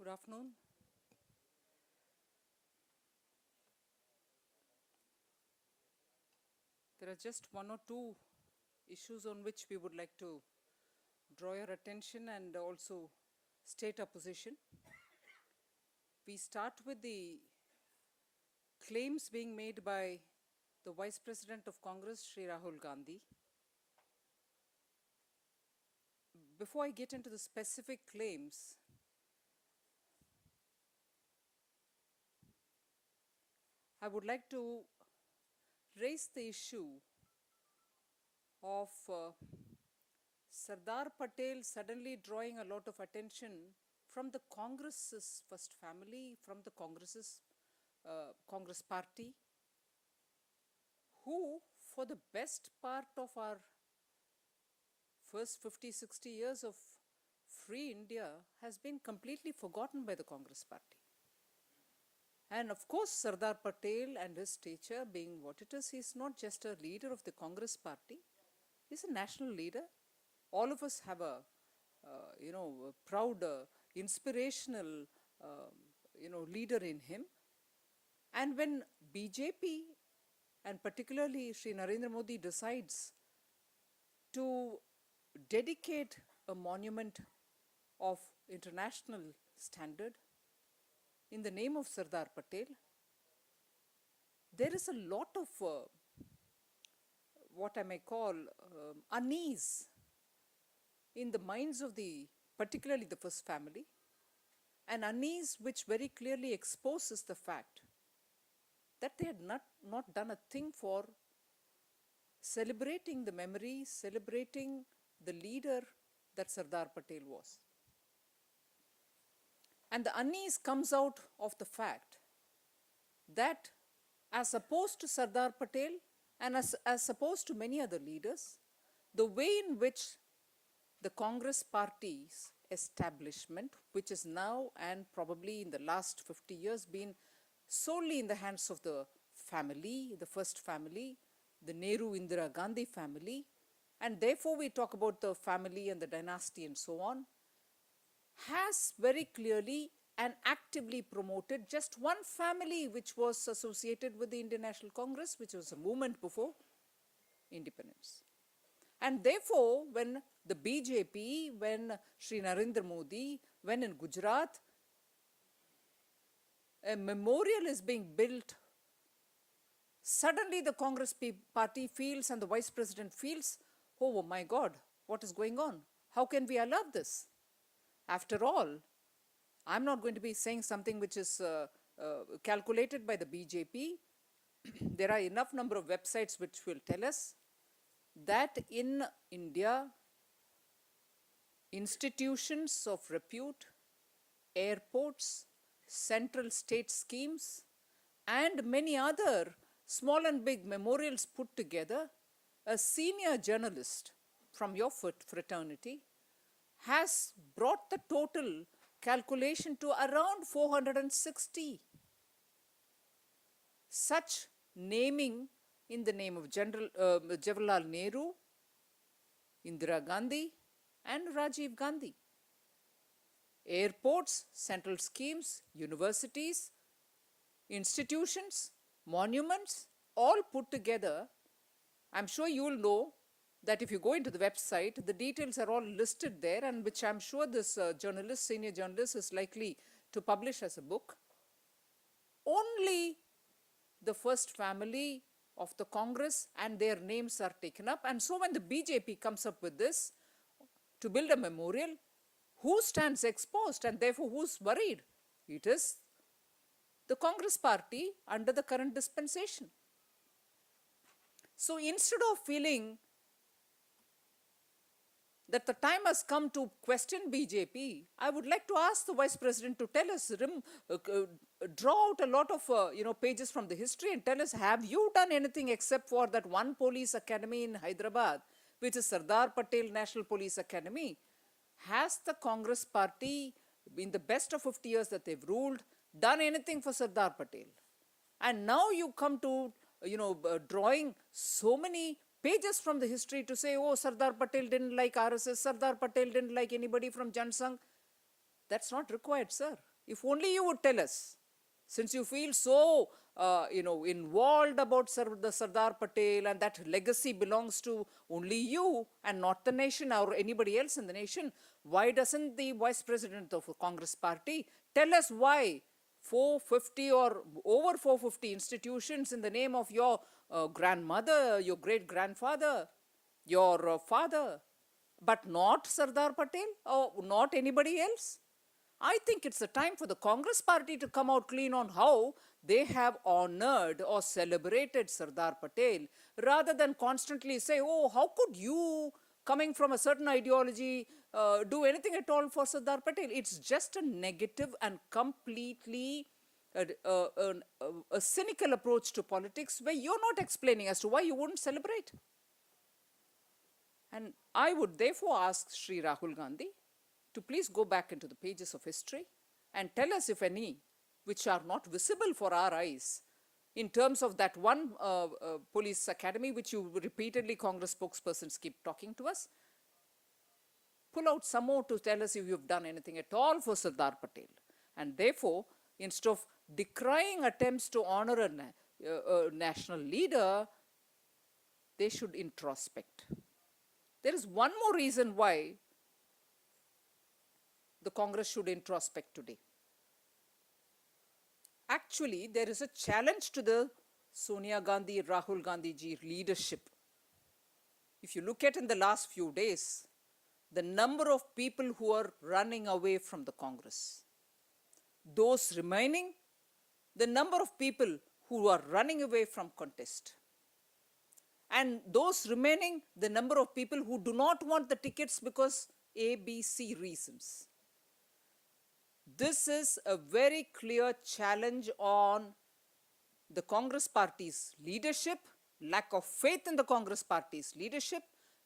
Good afternoon. There are just one or two issues on which we would like to draw your attention and also state our position. We start with the claims being made by the Vice President of Congress, Sri Rahul Gandhi. Before I get into the specific claims, I would like to raise the issue of Sardar Patel suddenly drawing a lot of attention from the Congress's first family, from the Congress party, who for the best part of our first 50, 60 years of free India has been completely forgotten by the Congress party. And of course, Sardar Patel and his stature being what it is, he's not just a leader of the Congress party, he's a national leader. All of us have a proud, inspirational, leader in him. And when BJP and particularly Sri Narendra Modi decides to dedicate a monument of international standard in the name of Sardar Patel, there is a lot of what I may call unease in the minds of particularly the first family, an unease which very clearly exposes the fact that they had not done a thing for celebrating the memory, celebrating the leader that Sardar Patel was. And the unease comes out of the fact that as opposed to Sardar Patel and as opposed to many other leaders, the way in which the Congress party's establishment, which is now and probably in the last 50 years been solely in the hands of the family, the first family, the Nehru-Indira Gandhi family, and therefore we talk about the family and the dynasty and so on, has very clearly and actively promoted just one family which was associated with the Indian National Congress, which was a movement before independence. And therefore, when the BJP, when Sri Narendra Modi, when in Gujarat, a memorial is being built, suddenly the Congress party feels and the Vice President feels, oh my God, what is going on? How can we allow this? After all, I'm not going to be saying something which is calculated by the BJP. There are enough number of websites which will tell us that in India, institutions of repute, airports, central state schemes, and many other small and big memorials put together, a senior journalist from your fraternity has brought the total calculation to around 460. Such naming in the name of Jawaharlal Nehru, Indira Gandhi, and Rajiv Gandhi. Airports, central schemes, universities, institutions, monuments, all put together. I'm sure you will know that if you go into the website, the details are all listed there, and which I'm sure this senior journalist is likely to publish as a book. Only the first family of the Congress and their names are taken up. And so when the BJP comes up with this to build a memorial, who stands exposed and therefore who's worried? It is the Congress party under the current dispensation. So instead of feeling that the time has come to question BJP, I would like to ask the Vice President to tell us, draw out a lot of pages from the history and tell us, have you done anything except for that one police academy in Hyderabad, which is Sardar Patel National Police Academy? Has the Congress party, in the best of 50 years that they've ruled, done anything for Sardar Patel? And now you come to, drawing so many pages from the history to say, oh, Sardar Patel didn't like RSS, Sardar Patel didn't like anybody from Jan Sangh. That's not required, sir. If only you would tell us, since you feel so, involved about the Sardar Patel, and that legacy belongs to only you and not the nation or anybody else in the nation, why doesn't the Vice President of the Congress Party tell us why 450 or over 450 institutions in the name of your grandmother, your great-grandfather, your father, but not Sardar Patel or not anybody else? I think it's a time for the Congress party to come out clean on how they have honored or celebrated Sardar Patel, rather than constantly say, oh, how could you, coming from a certain ideology, do anything at all for Sardar Patel? It's just a negative and completely a cynical approach to politics, where you're not explaining as to why you wouldn't celebrate. And I would therefore ask Sri Rahul Gandhi to please go back into the pages of history and tell us, if any, which are not visible for our eyes, in terms of that one police academy which you repeatedly, Congress spokespersons, keep talking to us. Pull out some more to tell us if you've done anything at all for Sardar Patel. And therefore, instead of decrying attempts to honor a national leader, they should introspect. There is one more reason why the Congress should introspect today. Actually, there is a challenge to the Sonia Gandhi, Rahul Gandhi ji leadership. If you look at in the last few days, the number of people who are running away from the Congress, those remaining, the number of people who are running away from contest, and those remaining, the number of people who do not want the tickets because A, B, C reasons. This is a very clear challenge on the Congress party's leadership, lack of faith in the Congress party's leadership,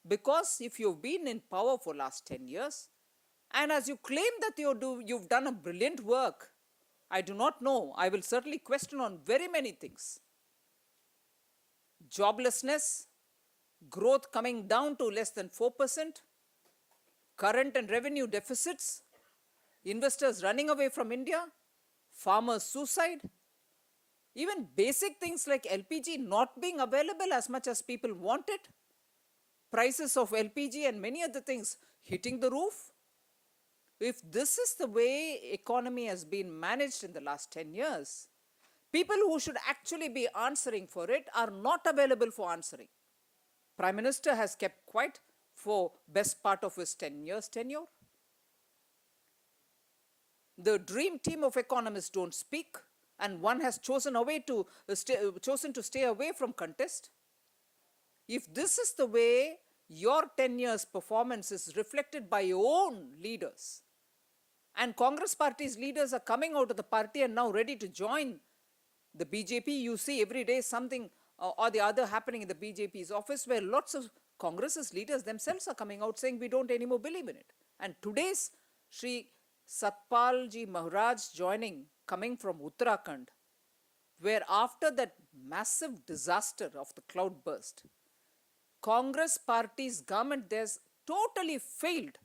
because if you've been in power for last 10 years, and as you claim that you've done a brilliant work, I do not know, I will certainly question on very many things. Joblessness, growth coming down to less than 4%, current and revenue deficits, investors running away from India, farmers' suicide, even basic things like LPG not being available as much as people want it, prices of LPG and many other things hitting the roof. If this is the way economy has been managed in the last 10 years, people who should actually be answering for it are not available for answering. Prime Minister has kept quiet for best part of his 10 years tenure. The dream team of economists don't speak, and one has chosen to stay away from contest. If this is the way your 10 years performance is reflected by your own leaders, and Congress party's leaders are coming out of the party and now ready to join the BJP, you see every day something or the other happening in the BJP's office, where lots of Congress's leaders themselves are coming out saying we don't anymore believe in it. And today's Sri Satpal Ji Maharaj coming from Uttarakhand, where after that massive disaster of the cloudburst, Congress party's government there's totally failed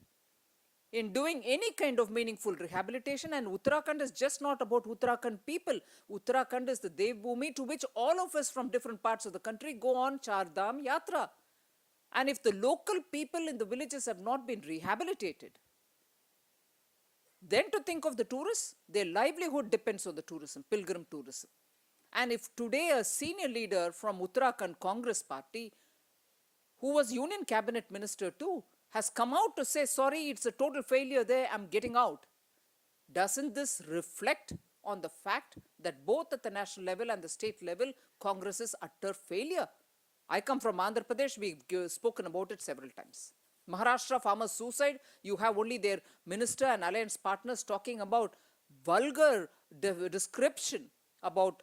in doing any kind of meaningful rehabilitation, and Uttarakhand is just not about Uttarakhand people. Uttarakhand is the Devbhumi to which all of us from different parts of the country go on Char Dham Yatra. And if the local people in the villages have not been rehabilitated, then to think of the tourists, their livelihood depends on the tourism, pilgrim tourism. And if today a senior leader from Uttarakhand Congress party, who was Union Cabinet Minister too, has come out to say, sorry, it's a total failure there, I'm getting out. Doesn't this reflect on the fact that both at the national level and the state level, Congress is utter failure? I come from Andhra Pradesh, we've spoken about it several times. Maharashtra farmers' suicide, you have only their minister and alliance partners talking about vulgar description about,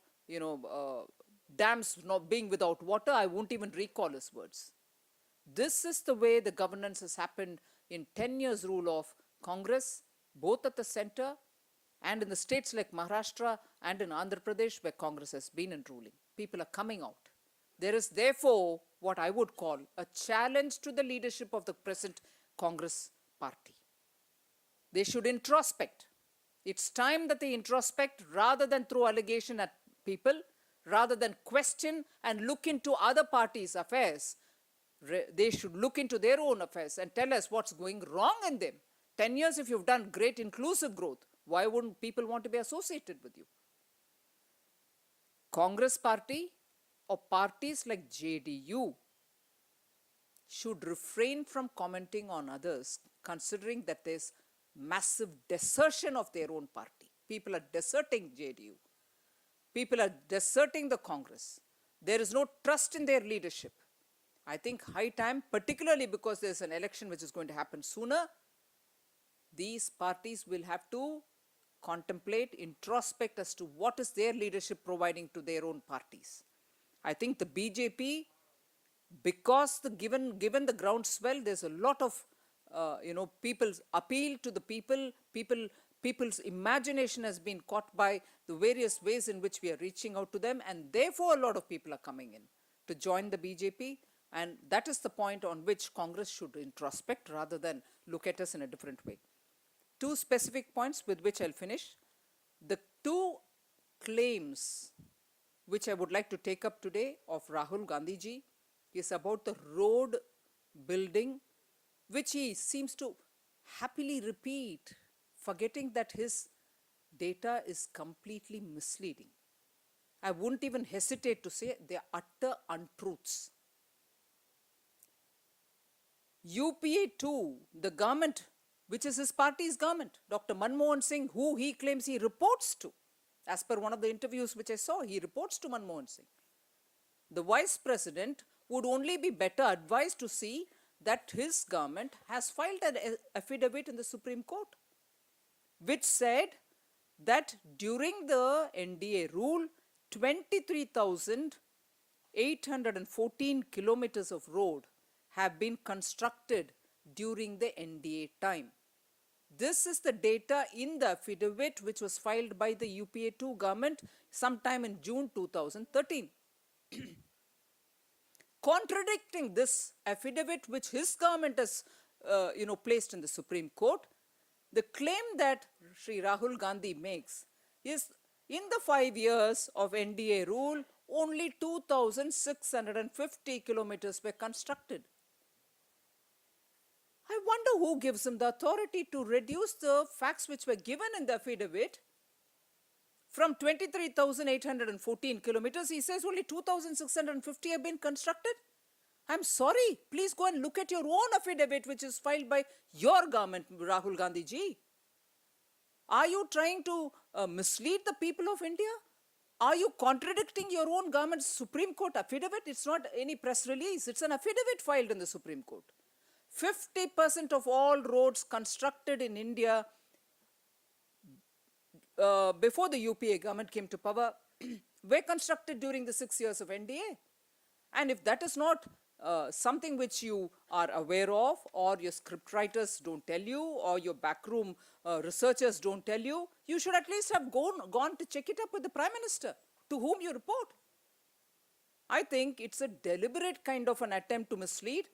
dams not being without water. I won't even recall his words. This is the way the governance has happened in 10 years rule of Congress, both at the center and in the states like Maharashtra and in Andhra Pradesh, where Congress has been in ruling. People are coming out. There is therefore what I would call a challenge to the leadership of the present Congress party. They should introspect. It's time that they introspect rather than throw allegation at people, rather than question and look into other parties' affairs. They should look into their own affairs and tell us what's going wrong in them. 10 years, if you've done great inclusive growth, why wouldn't people want to be associated with you? Congress party or parties like JDU should refrain from commenting on others, considering that there's massive desertion of their own party. People are deserting JDU. People are deserting the Congress. There is no trust in their leadership. I think high time, particularly because there's an election which is going to happen sooner, these parties will have to contemplate, introspect as to what is their leadership providing to their own parties. I think the BJP, because given the groundswell, there's a lot of people's appeal to the people's imagination has been caught by the various ways in which we are reaching out to them, and therefore a lot of people are coming in to join the BJP, and that is the point on which Congress should introspect rather than look at us in a different way. Two specific points with which I'll finish. The two claims which I would like to take up today of Rahul Gandhi ji is about the road building, which he seems to happily repeat, forgetting that his data is completely misleading. I wouldn't even hesitate to say they are utter untruths. UPA 2, the government, which is his party's government, Dr. Manmohan Singh, who he claims he reports to, as per one of the interviews which I saw, he reports to Manmohan Singh. The vice president would only be better advised to see that his government has filed an affidavit in the Supreme Court, which said that during the NDA rule, 23,814 kilometers of road have been constructed during the NDA time. This is the data in the affidavit which was filed by the UPA 2 government sometime in June 2013. Contradicting this affidavit which his government has placed in the Supreme Court, the claim that Sri Rahul Gandhi makes is in the 5 years of NDA rule, only 2,650 kilometers were constructed. I wonder who gives him the authority to reduce the facts which were given in the affidavit from 23,814 kilometers. He says only 2,650 have been constructed. I'm sorry, please go and look at your own affidavit which is filed by your government, Rahul Gandhi ji. Are you trying to mislead the people of India? Are you contradicting your own government's Supreme Court affidavit? It's not any press release, it's an affidavit filed in the Supreme Court. 50% of all roads constructed in India before the UPA government came to power were constructed during the 6 years of NDA. And if that is not something which you are aware of, or your scriptwriters don't tell you, or your backroom researchers don't tell you, you should at least have gone to check it up with the Prime Minister, to whom you report. I think it's a deliberate kind of an attempt to mislead,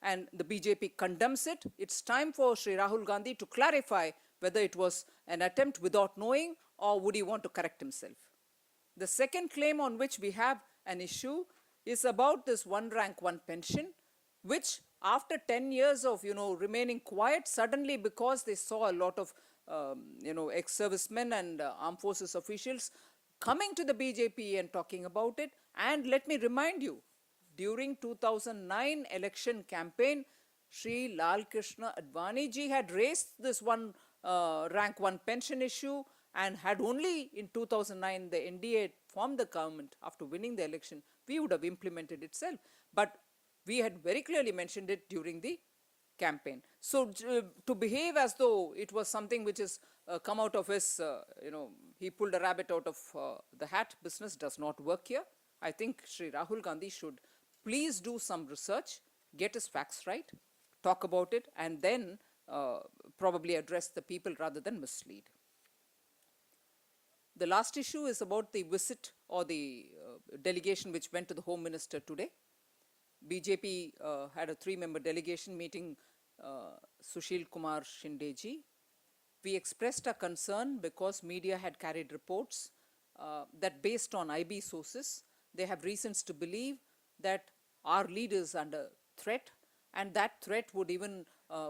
and the BJP condemns it. It's time for Sri Rahul Gandhi to clarify whether it was an attempt without knowing, or would he want to correct himself. The second claim on which we have an issue is about this one rank, one pension, which after 10 years of, remaining quiet, suddenly because they saw a lot of, ex-servicemen and armed forces officials coming to the BJP and talking about it. And let me remind you, during 2009 election campaign, Sri Lal Krishna Advani ji had raised this one rank, one pension issue, and had only in 2009 the NDA formed the government after winning the election, we would have implemented itself. But we had very clearly mentioned it during the campaign. So to behave as though it was something which has come out of his, he pulled a rabbit out of the hat business does not work here. I think Sri Rahul Gandhi should please do some research, get his facts right, talk about it, and then probably address the people rather than mislead. The last issue is about the visit or the delegation which went to the Home Minister today. BJP had a 3-member delegation meeting Sushil Kumar Shinde ji, We expressed our concern because media had carried reports that based on IB sources, they have reasons to believe that our leaders are under threat, and that threat would even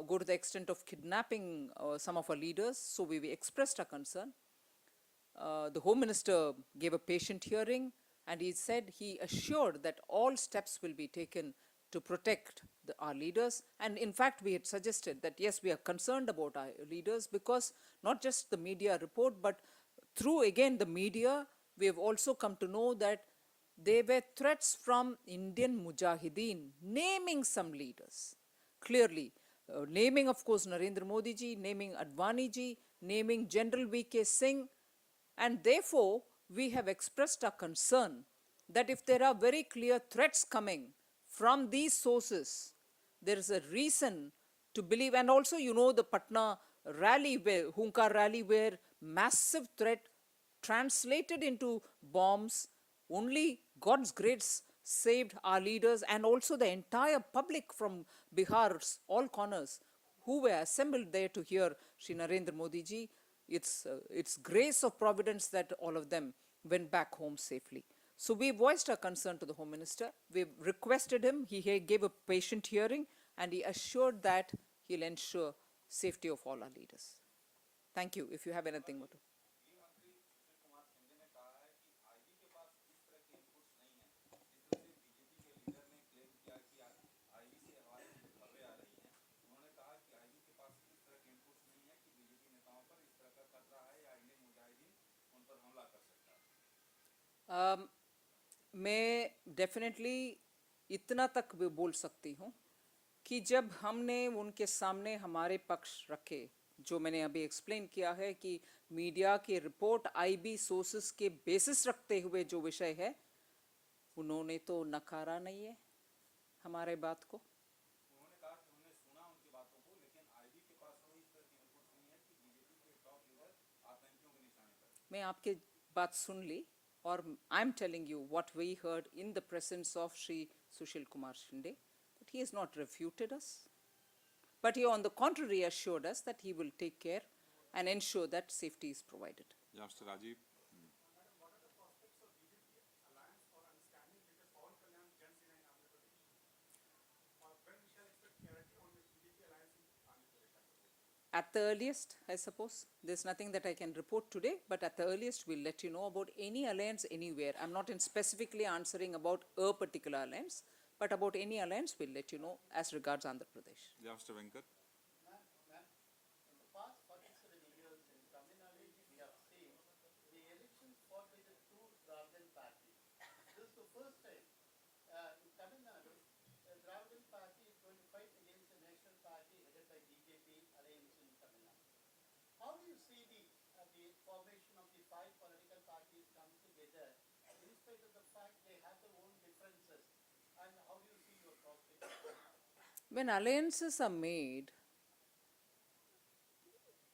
go to the extent of kidnapping some of our leaders. So we expressed our concern. The Home Minister gave a patient hearing, and he said he assured that all steps will be taken to protect our leaders. And in fact, we had suggested that yes, we are concerned about our leaders because not just the media report, but through again the media, we have also come to know that there were threats from Indian Mujahideen naming some leaders. Clearly, naming, of course, Narendra Modi ji, naming Advani ji, naming General V.K. Singh, and therefore, we have expressed our concern that if there are very clear threats coming from these sources, there is a reason to believe. And also, you know, the Patna rally, Hunkar rally, where massive threat translated into bombs. Only God's grace saved our leaders and also the entire public from Bihar's all corners who were assembled there to hear Shri Narendra Modi ji. It's grace of providence that all of them went back home safely. So we voiced our concern to the Home Minister. We requested him. He gave a patient hearing, and he assured that he'll ensure safety of all our leaders. Thank you. If you have anything more to. मैं definitely इतना तक भी बोल सकती हूँ कि जब हमने उनके सामने हमारे पक्ष रखे, जो मैंने अभी एक्सप्लेन किया है कि मीडिया की रिपोर्ट आईबी सोर्सेस के बेसिस रखते हुए जो विषय है, उन्होंने तो नकारा नहीं है हमारे बात को. उन्होंने कहा कि हमने सुना उनकी बातों को, लेकिन आईबी के पास कोई इस तरह की रिपोर्ट नहीं है कि बीजेपी के टॉप लीडर आतंकियों के निशाने पर. मैं आपकी बात सुन ली, और I'm telling you what we heard in the presence of Shri Sushil Kumar Shinde, that he has not refuted us, but he on the contrary assured us that he will take care and ensure that safety is provided. Yeah, Mr. Rajiv. At the earliest, I suppose. There's nothing that I can report today, but at the earliest, we'll let you know about any alliance anywhere. I'm not specifically answering about a particular alliance, but about any alliance, we'll let you know as regards Andhra Pradesh. Yeah, Mr. Venkat. In the past 47 years in Tamil Nadu, we have seen the elections fought by the two Dravidian parties. This is the first time in Tamil Nadu, the Dravidian party is going to fight against the national party headed by BJP alliance in Tamil Nadu. How do you see the formation of the five political parties come together, in spite of the fact they have their own differences? And how do you see your prospects? When alliances are made,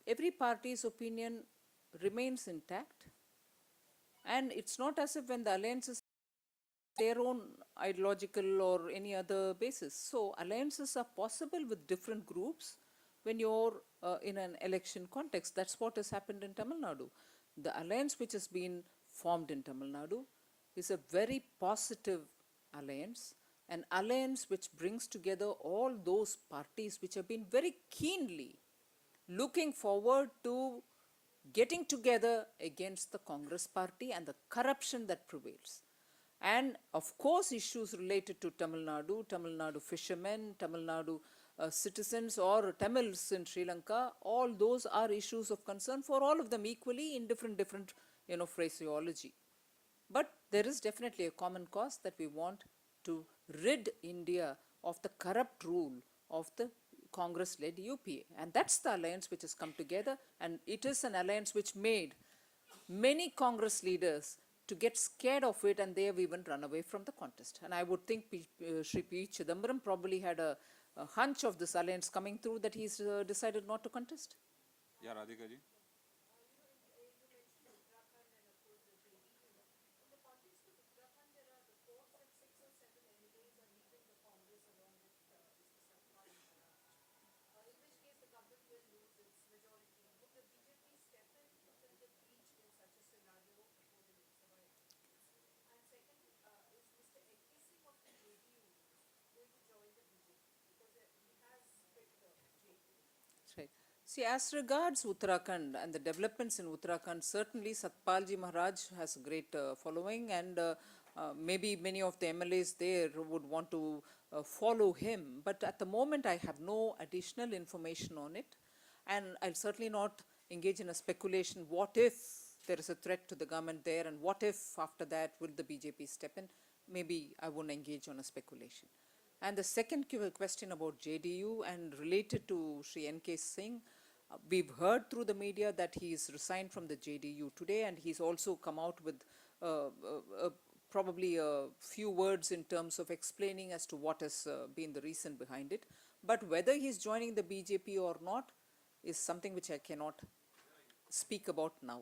every party's opinion remains intact, and it's not as if when the alliances their own ideological or any other basis. So alliances are possible with different groups when you're in an election context. That's what has happened in Tamil Nadu. The alliance which has been formed in Tamil Nadu is a very positive alliance, an alliance which brings together all those parties which have been very keenly looking forward to getting together against the Congress party and the corruption that prevails. And of course, issues related to Tamil Nadu fishermen, Tamil Nadu citizens or Tamils in Sri Lanka, all those are issues of concern for all of them equally in different phraseology. But there is definitely a common cause that we want to rid India of the corrupt rule of the Congress-led UPA. And that's the alliance which has come together, and it is an alliance which made many Congress leaders to get scared of it, and they have even run away from the contest. And I would think Sri P. Chidambaram probably had a hunch of this alliance coming through that he's decided not to contest. Yeah, Radhika ji. Right. See, as regards Uttarakhand and the developments in Uttarakhand, certainly Satpalji Maharaj has a great following, and maybe many of the MLAs there would want to follow him. But at the moment, I have no additional information on it, and I'll certainly not engage in a speculation. What if there is a threat to the government there, and what if after that will the BJP step in? Maybe I won't engage on a speculation. And the second question about JDU and related to Sri N.K. Singh, we've heard through the media that he's resigned from the JDU today, and he's also come out with probably a few words in terms of explaining as to what has been the reason behind it. But whether he's joining the BJP or not is something which I cannot speak about now.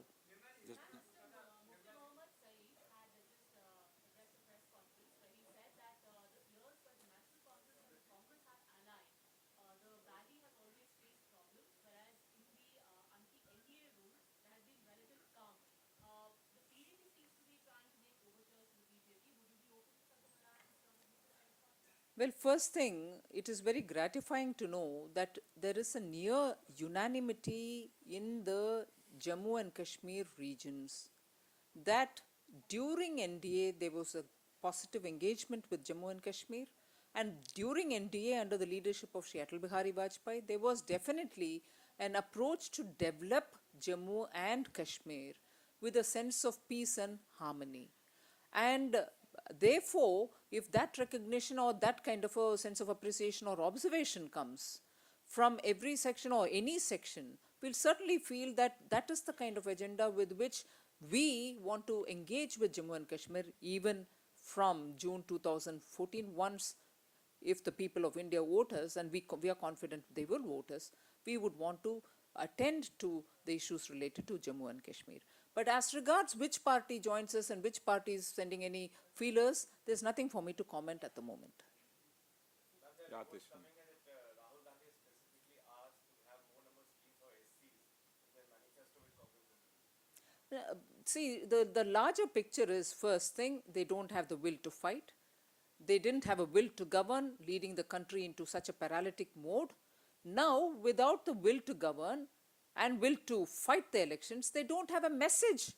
Well, first thing, it is very gratifying to know that there is a near unanimity in the Jammu and Kashmir regions that during NDA there was a positive engagement with Jammu and Kashmir, and during NDA under the leadership of Shri Atal Bihari Vajpayee, there was definitely an approach to develop Jammu and Kashmir with a sense of peace and harmony. And therefore, if that recognition or that kind of a sense of appreciation or observation comes from every section or any section, we'll certainly feel that that is the kind of agenda with which we want to engage with Jammu and Kashmir even from June 2014 once, if the people of India vote us, and we are confident they will vote us, we would want to attend to the issues related to Jammu and Kashmir. But as regards which party joins us and which party is sending any feelers, there's nothing for me to comment at the moment. Yeah, Atish. See, the larger picture is, first thing, they don't have the will to fight. They didn't have a will to govern, leading the country into such a paralytic mode. Now, without the will to govern and will to fight the elections, they don't have a message.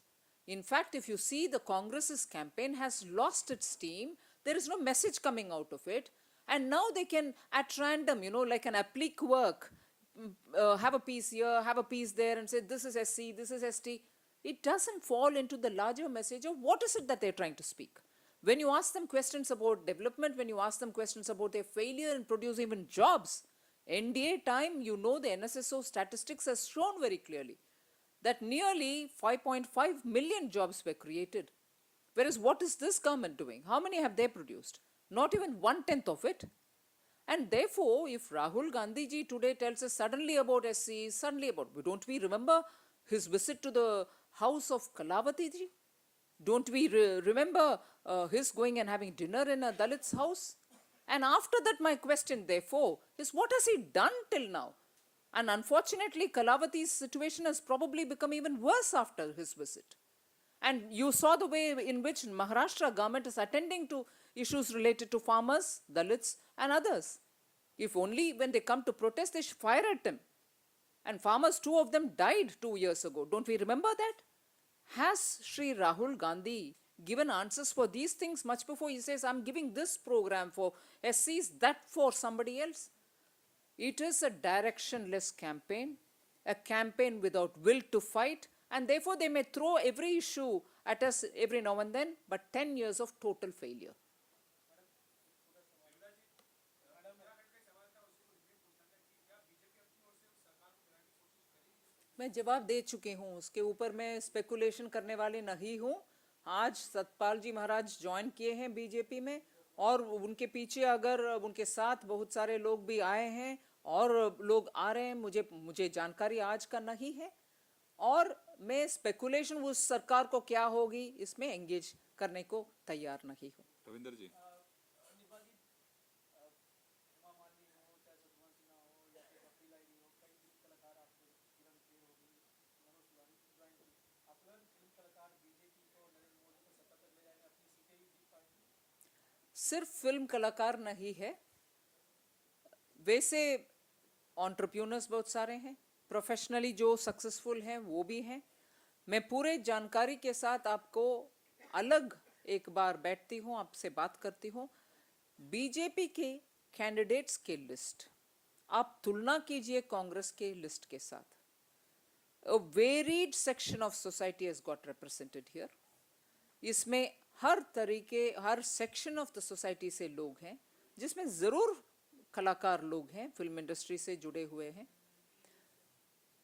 In fact, if you see, the Congress's campaign has lost its steam. There is no message coming out of it. And now they can, at random, like an applique work, have a piece here, have a piece there, and say, this is SC, this is ST. It doesn't fall into the larger message of what is it that they're trying to speak. When you ask them questions about development, when you ask them questions about their failure in producing even jobs, NDA time, the NSSO statistics has shown very clearly that nearly 5.5 million jobs were created. Whereas what is this government doing? How many have they produced? Not even 1/10 of it. And therefore, if Rahul Gandhi ji today tells us suddenly about SC, suddenly about, don't we remember his visit to the house of Kalavati ji? Don't we remember his going and having dinner in a Dalit's house? And after that, my question, therefore, is what has he done till now? And unfortunately, Kalavati's situation has probably become even worse after his visit. And you saw the way in which Maharashtra government is attending to issues related to farmers, Dalits, and others. If only when they come to protest, they fire at them. And farmers, 2 of them died 2 years ago. Don't we remember that? Has Sri Rahul Gandhi given answers for these things much before he says, I'm giving this program for SCs, that for somebody else? It is a directionless campaign, a campaign without will to fight, and therefore they may throw every issue at us every now and then, but 10 years of total failure. मैं जवाब दे चुकी हूँ, उसके ऊपर मैं speculation करने वाली नहीं हूँ. आज सतपाल जी महाराज ज्वाइन किए हैं बीजेपी में, और उनके पीछे अगर उनके साथ बहुत सारे लोग भी आए हैं और लोग आ रहे हैं, मुझे जानकारी आज का नहीं है, और मैं स्पेकुलेशन उस सरकार को क्या होगी इसमें एंगेज करने को तैयार नहीं हूँ. रविंदर जी. सिर्फ फिल्म कलाकार नहीं है, वैसे एंटरप्रेन्योर्स बहुत सारे हैं, प्रोफेशनली जो सक्सेसफुल हैं वो भी हैं। मैं पूरे जानकारी के साथ आपको अलग एक बार बैठती हूँ, आपसे बात करती हूँ। बीजेपी के कैंडिडेट्स के लिस्ट आप तुलना कीजिए कांग्रेस के लिस्ट के साथ। A varied section of society has got represented here. इसमें हर तरीके, हर सेक्शन ऑफ द सोसाइटी से लोग हैं, जिसमें जरूर कलाकार लोग हैं, फिल्म इंडस्ट्री से जुड़े हुए हैं।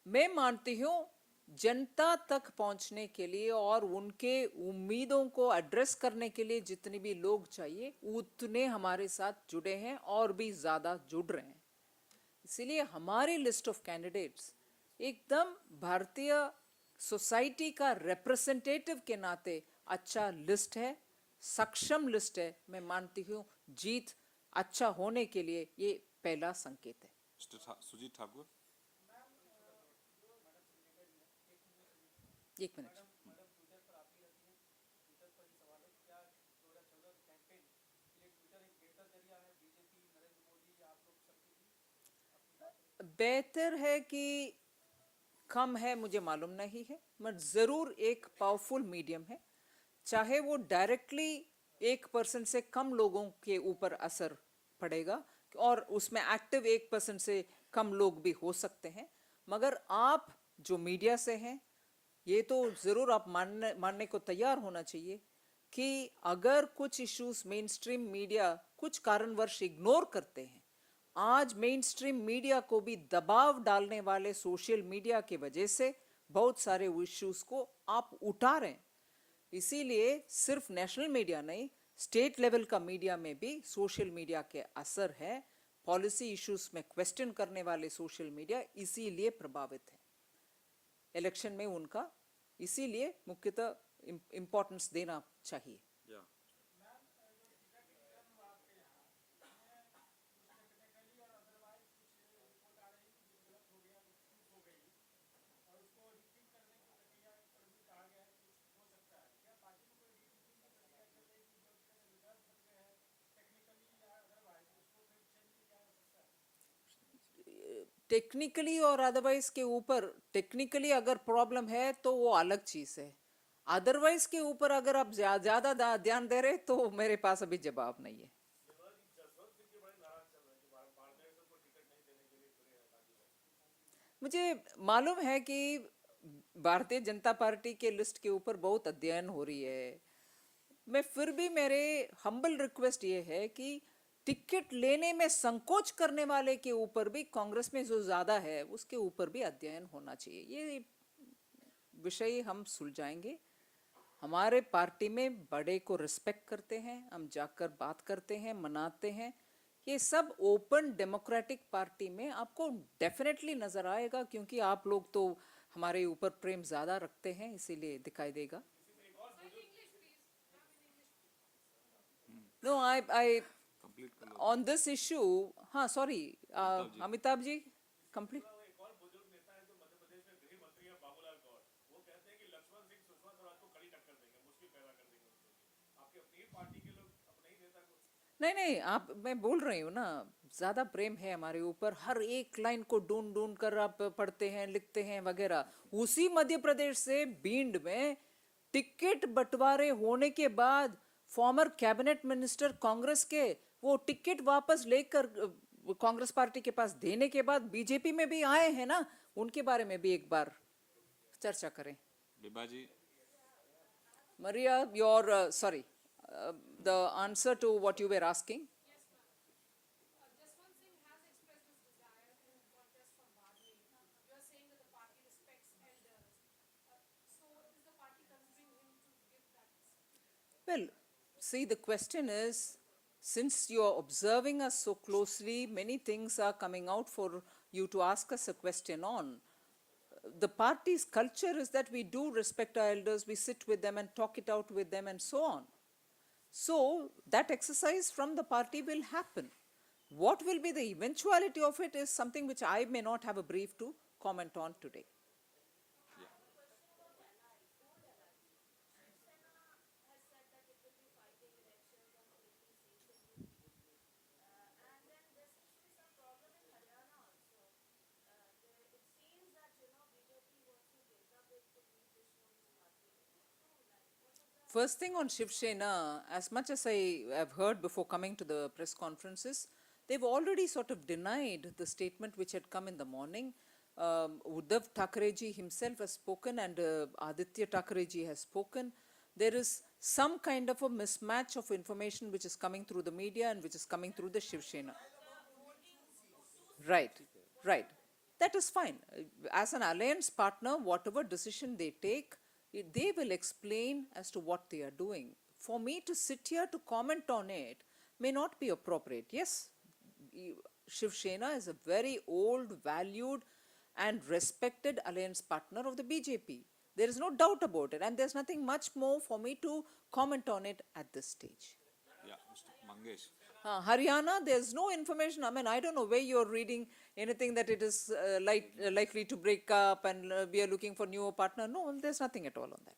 मैं मानती हूँ जनता तक पहुंचने के लिए और उनके उम्मीदों को एड्रेस करने के लिए जितने भी लोग चाहिए उतने हमारे साथ जुड़े हैं और भी ज्यादा जुड़ रहे हैं। इसीलिए हमारी लिस्ट ऑफ कैंडिडेट्स एकदम भारतीय सोसाइटी का रिप्रेजेंटेटिव के नाते अच्छा लिस्ट है, सक्षम लिस्ट है। मैं मानती हूँ जीत अच्छा होने के लिए ये पहला संकेत है। सुजीत ठाकुर, एक मिनट। बेहतर है कि कम है, मुझे मालूम नहीं है, मगर जरूर एक पावरफुल मीडियम है। चाहे वो डायरेक्टली 1% से कम लोगों के ऊपर असर पड़ेगा और उसमें एक्टिव 1% से कम लोग भी हो सकते हैं, मगर आप जो मीडिया से हैं ये तो जरूर आप मानने को तैयार होना चाहिए कि अगर कुछ इश्यूज मेन स्ट्रीम मीडिया कुछ कारणवश इग्नोर करते हैं, आज मेन स्ट्रीम मीडिया को भी दबाव डालने वाले सोशल मीडिया की वजह से बहुत सारे इश्यूज को आप उठा रहे हैं। इसीलिए सिर्फ नेशनल मीडिया नहीं, स्टेट लेवल का मीडिया में भी सोशल मीडिया के असर है। पॉलिसी इश्यूज में क्वेश्चन करने वाले सोशल मीडिया इसीलिए प्रभावित है इलेक्शन में उनका, इसीलिए मुख्यतः इंपॉर्टेंस देना चाहिए। टेक्निकली और अदरवाइज के ऊपर, टेक्निकली अगर प्रॉब्लम है तो वो अलग चीज है, अदरवाइज के ऊपर अगर आप ज्यादा ध्यान दे रहे तो मेरे पास अभी जवाब नहीं है। मुझे मालूम है कि भारतीय जनता पार्टी के लिस्ट के ऊपर बहुत अध्ययन हो रही है। मैं फिर भी मेरे हम्बल रिक्वेस्ट ये है कि टिकट लेने में संकोच करने वाले के ऊपर भी कांग्रेस में जो ज्यादा है उसके ऊपर भी अध्ययन होना चाहिए। ये विषय हम सुलझाएंगे। हमारे पार्टी में बड़े को रिस्पेक्ट करते हैं, हम जाकर बात करते हैं, मनाते हैं। ये सब ओपन डेमोक्रेटिक पार्टी में आपको डेफिनेटली नजर आएगा, क्योंकि आप लोग तो हमारे ऊपर प्रेम ज्यादा रखते हैं, इसीलिए दिखाई देगा। No, I on this issue, हाँ सॉरी, अमिताभ जी कंप्लीट। नहीं, आप, मैं बोल रही हूँ ना, ज्यादा प्रेम है हमारे ऊपर, हर एक लाइन को ढूंढ ढूंढ कर आप पढ़ते हैं, लिखते हैं वगैरह। उसी मध्य प्रदेश से बींड में टिकट बंटवारे होने के बाद फॉर्मर कैबिनेट मिनिस्टर कांग्रेस के वो टिकट वापस लेकर कांग्रेस पार्टी के पास देने के बाद बीजेपी में भी आए हैं ना, उनके बारे में भी एक बार चर्चा करें। बिबाजी, Maria, your sorry, the answer to what you were asking. Jaswant Singh has expressed his desire to contest for Bharatiya. You are saying that the party respects elders. So is the party considering him to give that? Well, see, the question is, since you are observing us so closely, many things are coming out for you to ask us a question on. The party's culture is that we do respect our elders, we sit with them and talk it out with them and so on. So that exercise from the party will happen. What will be the eventuality of it is something which I may not have a brief to comment on today. First thing on Shiv Sena, as much as I have heard before coming to the press conferences, they've already sort of denied the statement which had come in the morning. Uddhav Thackerayji himself has spoken and Aditya Thackerayji has spoken. There is some kind of a mismatch of information which is coming through the media and which is coming through the Shiv Sena. Right, right. That is fine. As an alliance partner, whatever decision they take, they will explain as to what they are doing. For me to sit here to comment on it may not be appropriate. Yes, Shiv Sena is a very old, valued, and respected alliance partner of the BJP. There is no doubt about it, and there's nothing much more for me to comment on it at this stage. Yeah, Mr. Mangesh. Haryana, there's no information. I mean, I don't know where you're reading anything that it is likely to break up and we are looking for new partner. No, there's nothing at all on that.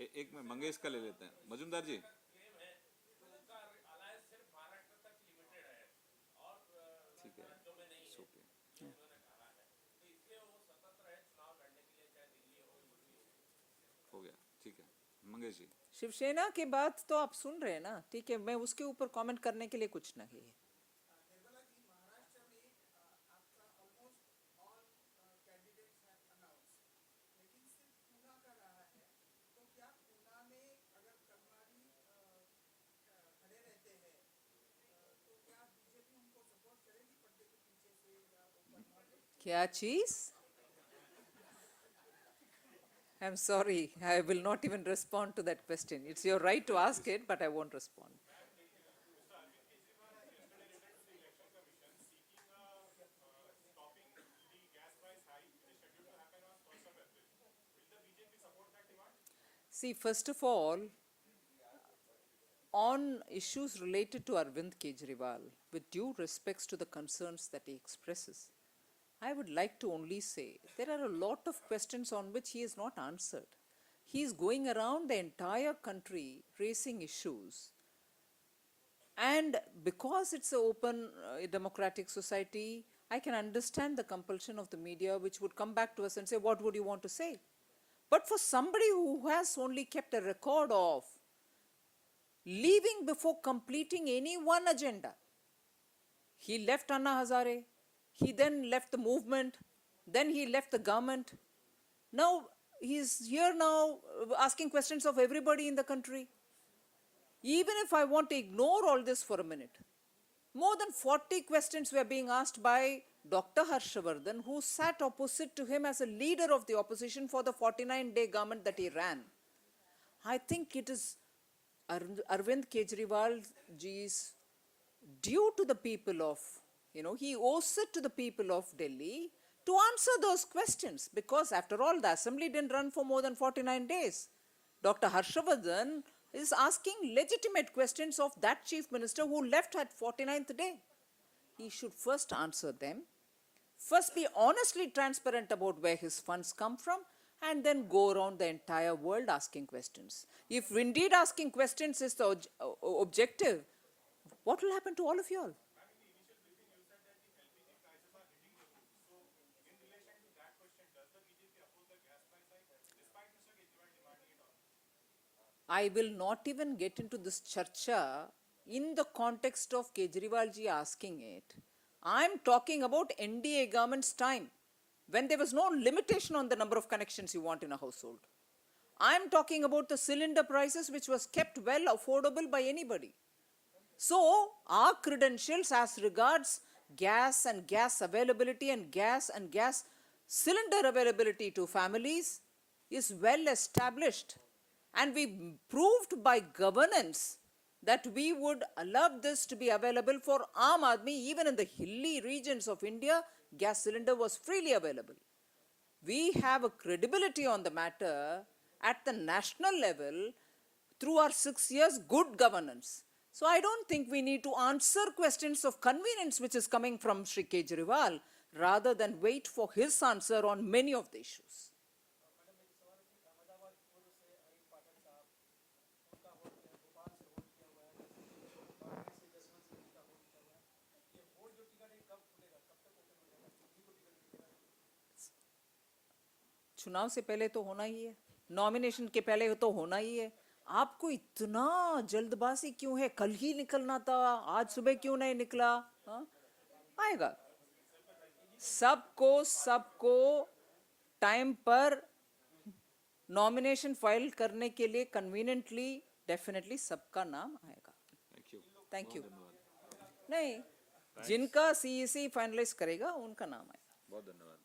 एक में मंगेश का ले लेते हैं मजुमदार जी. ठीक है. It's okay. हो गया. ठीक है. मंगेश जी. शिवसेना के बात तो आप सुन रहे हैं ना, ठीक है, मैं उसके ऊपर कमेंट करने के लिए कुछ नहीं है. निर्मला जी, महाराष्ट्र में आपका almost all candidates have announced, लेकिन सिर्फ पूना का रहा है. तो क्या पूना में अगर करमारी खड़े रहते हैं तो क्या बीजेपी उनको सपोर्ट करेगी पर्दे के पीछे से या ओपन में? क्या चीज? I'm sorry, I will not even respond to that question. It's your right to ask it, but I won't respond. See, first of all, on issues related to Arvind Kejriwal, with due respects to the concerns that he expresses, I would like to only say there are a lot of questions on which he has not answered. He is going around the entire country raising issues. And because it's an open democratic society, I can understand the compulsion of the media which would come back to us and say, what would you want to say? But for somebody who has only kept a record of leaving before completing any one agenda, he left Anna Hazare, he then left the movement, then he left the government. Now he's here now asking questions of everybody in the country. Even if I want to ignore all this for a minute, more than 40 questions were being asked by Dr. Harshavardhan, who sat opposite to him as a leader of the opposition for the 49-day government that he ran. I think it is Arvind Kejriwal ji's due to the people of, he owes it to the people of Delhi to answer those questions, because after all, the assembly didn't run for more than 49 days. Dr. Harshavardhan is asking legitimate questions of that chief minister who left at 49th day. He should first answer them, first be honestly transparent about where his funds come from, and then go around the entire world asking questions. If indeed asking questions is the objective, what will happen to all of you all? I will not even get into this charcha in the context of Kejriwal ji asking it. I'm talking about NDA government's time, when there was no limitation on the number of connections you want in a household. I'm talking about the cylinder prices which was kept well affordable by anybody. So, our credentials as regards gas and gas availability and gas cylinder availability to families is well established. And we proved by governance that we would allow this to be available for Aam Aadmi. Even in the hilly regions of India, gas cylinder was freely available. We have a credibility on the matter at the national level through our 6 years good governance. So I don't think we need to answer questions of convenience which is coming from Shri Kejriwal, rather than wait for his answer on many of the issues. चुनाव से पहले तो होना ही है, nomination के पहले तो होना ही है. आपको इतना जल्दबाजी क्यों है? कल ही निकलना था, आज सुबह क्यों नहीं निकला? हाँ? आएगा। सबको टाइम पर नॉमिनेशन फाइल करने के लिए कन्वीनियंटली डेफिनेटली सबका नाम आएगा। Thank you. Thank you. नहीं, जिनका सीईसी फाइनलाइज करेगा उनका नाम आएगा। बहुत धन्यवाद।